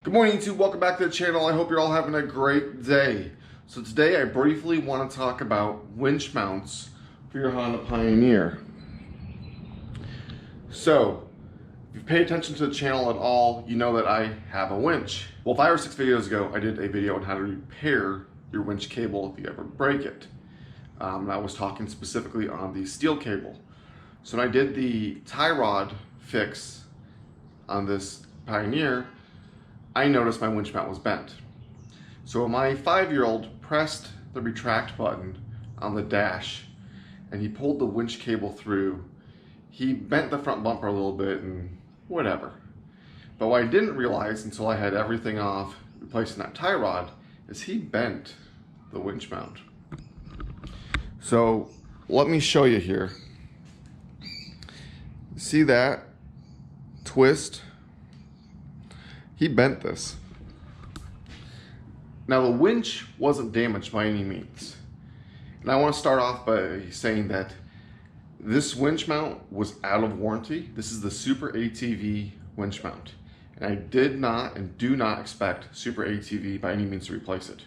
Good morning, YouTube. Welcome back to the channel. I hope you're all having a great day. So today I briefly want to talk about winch mounts for your Honda Pioneer. So if you pay attention to the channel at all, you know that I have a winch. Well, 5 or 6 videos ago, I did a video on how to repair your winch cable if you ever break it. And I was talking specifically on the steel cable. So when I did the tie rod fix on this Pioneer, I noticed my winch mount was bent. So my 5-year-old pressed the retract button on the dash and he pulled the winch cable through. He bent the front bumper a little bit and whatever. But what I didn't realize until I had everything off, replacing that tie rod, is he bent the winch mount. So let me show you here. See that twist? He bent this. Now the winch wasn't damaged by any means. And I want to start off by saying that this winch mount was out of warranty. This is the Super ATV winch mount. And I did not and do not expect Super ATV by any means to replace it.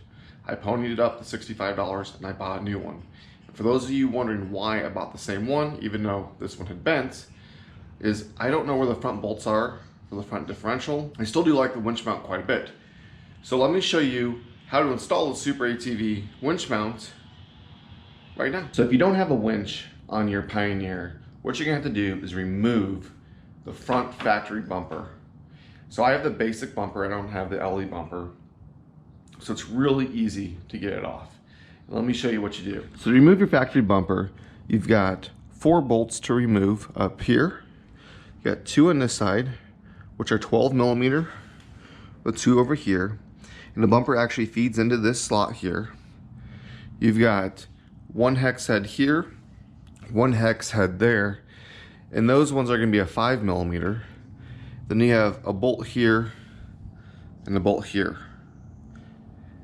I ponied it up to $65 and I bought a new one. And for those of you wondering why I bought the same one, even though this one had bent, is I don't know where the front bolts are for the front differential. I still do like the winch mount quite a bit. So let me show you how to install the Super ATV winch mount right now. So if you don't have a winch on your Pioneer, what you're gonna have to do is remove the front factory bumper. So I have the basic bumper, I don't have the LE bumper. So it's really easy to get it off. And let me show you what you do. So to remove your factory bumper, you've got 4 bolts to remove up here. You got 2 on this side, which are 12 millimeter, the 2 over here. And the bumper actually feeds into this slot here. You've got 1 hex head here, 1 hex head there, and those ones are gonna be a 5 millimeter. Then you have a bolt here and a bolt here.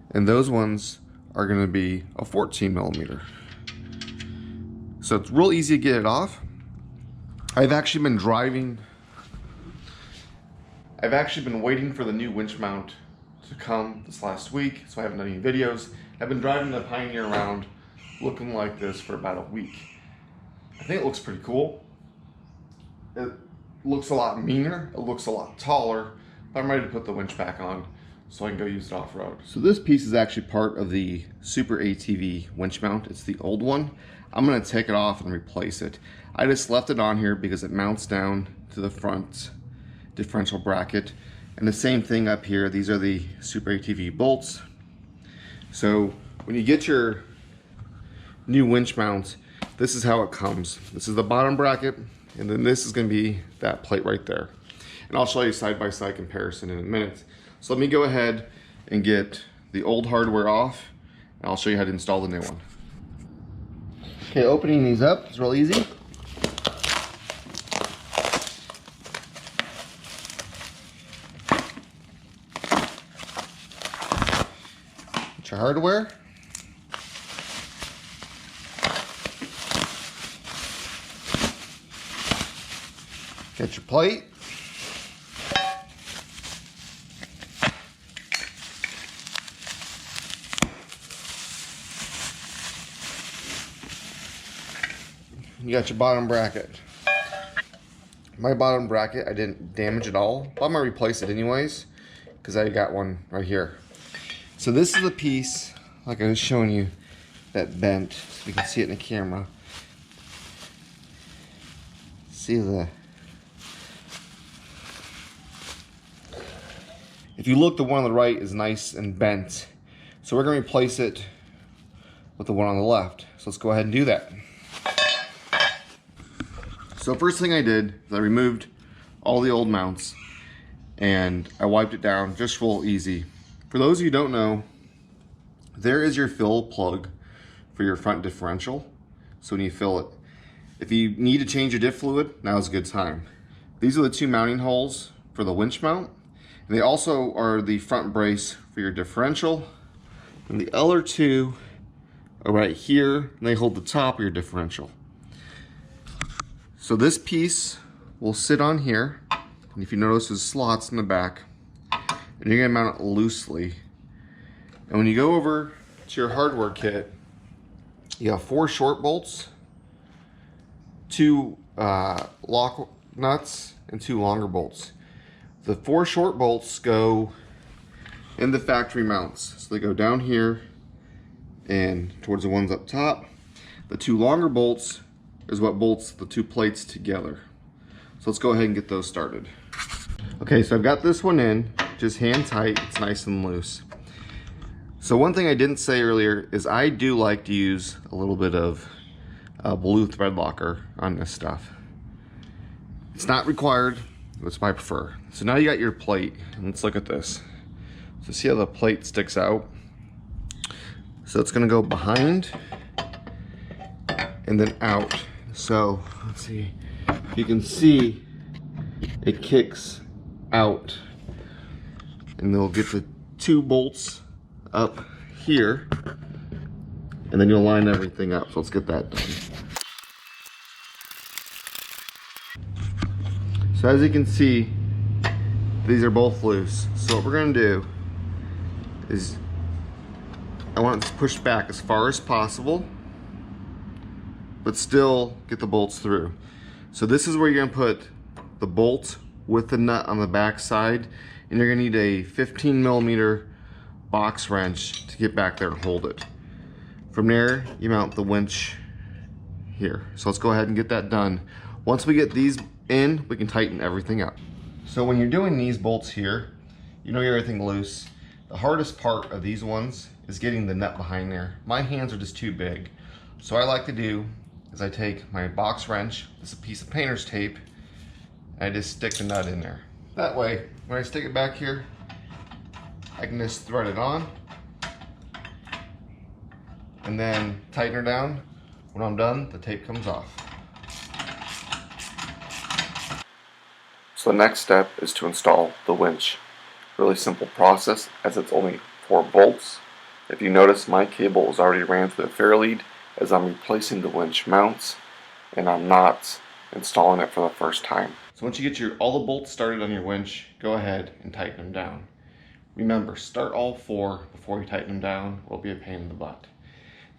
And those ones are gonna be a 14 millimeter. So it's real easy to get it off. I've actually been waiting for the new winch mount to come this last week, so I haven't done any videos. I've been driving the Pioneer around looking like this for about a week. I think it looks pretty cool. It looks a lot meaner, it looks a lot taller, but I'm ready to put the winch back on so I can go use it off-road. So this piece is actually part of the Super ATV winch mount. It's the old one. I'm gonna take it off and replace it. I just left it on here because it mounts down to the front differential bracket. And the same thing up here, these are the Super ATV bolts. So when you get your new winch mount, this is how it comes. This is the bottom bracket, and then this is gonna be that plate right there. And I'll show you side-by-side comparison in a minute. So let me go ahead and get the old hardware off, and I'll show you how to install the new one. Okay, opening these up is real easy. Get your hardware. Get your plate. You got your bottom bracket. My bottom bracket, I didn't damage at all. I'm gonna replace it anyways, because I got one right here. So this is the piece, like I was showing you, that bent. So you can see it in the camera. See if you look, the one on the right is nice and bent. So we're gonna replace it with the one on the left. So let's go ahead and do that. So first thing I did is I removed all the old mounts and I wiped it down just real easy. For those of you who don't know, there is your fill plug for your front differential. So when you fill it, if you need to change your diff fluid, now's a good time. These are the 2 mounting holes for the winch mount. And they also are the front brace for your differential. And the other 2 are right here, and they hold the top of your differential. So this piece will sit on here, and if you notice there's slots in the back, and you're gonna mount it loosely. And when you go over to your hardware kit, you have 4 short bolts, 2 lock nuts, and 2 longer bolts. The 4 short bolts go in the factory mounts. So they go down here and towards the ones up top. The 2 longer bolts is what bolts the 2 plates together. So let's go ahead and get those started. Okay, so I've got this one in, just hand tight, it's nice and loose. So one thing I didn't say earlier is I do like to use a little bit of blue thread locker on this stuff. It's not required, it's my prefer. So now you got your plate, and let's look at this. So see how the plate sticks out? So it's gonna go behind and then out. So let's see, you can see it kicks out, and then we'll get the 2 bolts up here, and then you'll line everything up. So let's get that done. So as you can see, these are both loose. So what we're gonna do is I want it to push back as far as possible, but still get the bolts through. So this is where you're gonna put the bolt with the nut on the back side, and you're gonna need a 15mm box wrench to get back there and hold it. From there, you mount the winch here. So let's go ahead and get that done. Once we get these in, we can tighten everything up. So when you're doing these bolts here, you know everything loose. The hardest part of these ones is getting the nut behind there. My hands are just too big. So what I like to do is I take my box wrench, this is a piece of painter's tape, and I just stick the nut in there. That way, when I stick it back here, I can just thread it on and then tighten her down. When I'm done, the tape comes off. So the next step is to install the winch. Really simple process, as it's only 4 bolts. If you notice, my cable is already ran through the fairlead as I'm replacing the winch mounts, and I'm not installing it for the first time. So once you get all the bolts started on your winch, go ahead and tighten them down. Remember, start all 4 before you tighten them down. It will be a pain in the butt.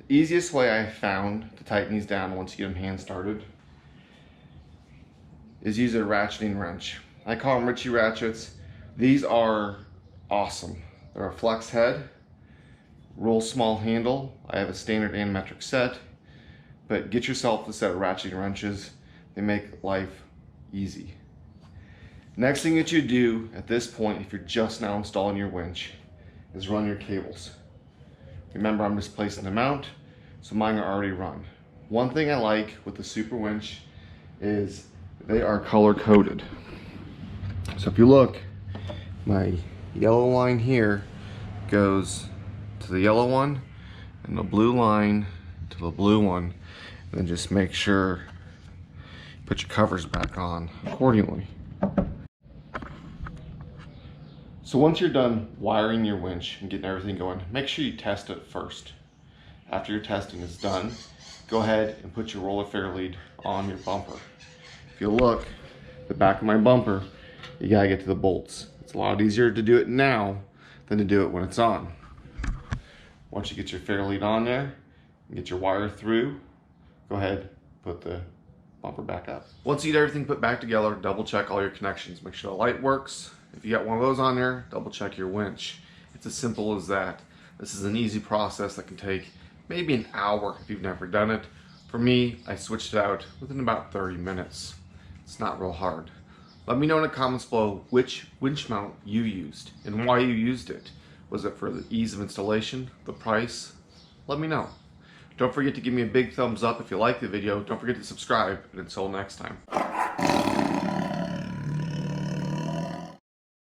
The easiest way I found to tighten these down once you get them hand started is use a ratcheting wrench. I call them Richie ratchets. These are awesome. They're a flex head, real small handle. I have a standard and metric set, but get yourself a set of ratcheting wrenches. They make life easy. Next thing that you do at this point, if you're just now installing your winch, is run your cables. Remember, I'm just placing them out, so mine are already run. One thing I like with the Super winch is they are color coded. So if you look, my yellow line here goes to the yellow one, and the blue line to the blue one, and then just make sure you put your covers back on accordingly. So once you're done wiring your winch and getting everything going, make sure you test it first. After your testing is done, go ahead and put your roller fairlead on your bumper. If you look, the back of my bumper, you gotta get to the bolts. It's a lot easier to do it now than to do it when it's on. Once you get your fairlead on there and get your wire through, go ahead, put the bumper back up. Once you get everything put back together, double check all your connections. Make sure the light works. If you got one of those on there, double check your winch. It's as simple as that. This is an easy process that can take maybe an hour if you've never done it. For me, I switched it out within about 30 minutes. It's not real hard. Let me know in the comments below which winch mount you used and why you used it. Was it for the ease of installation, the price? Let me know. Don't forget to give me a big thumbs up if you like the video. Don't forget to subscribe, and until next time.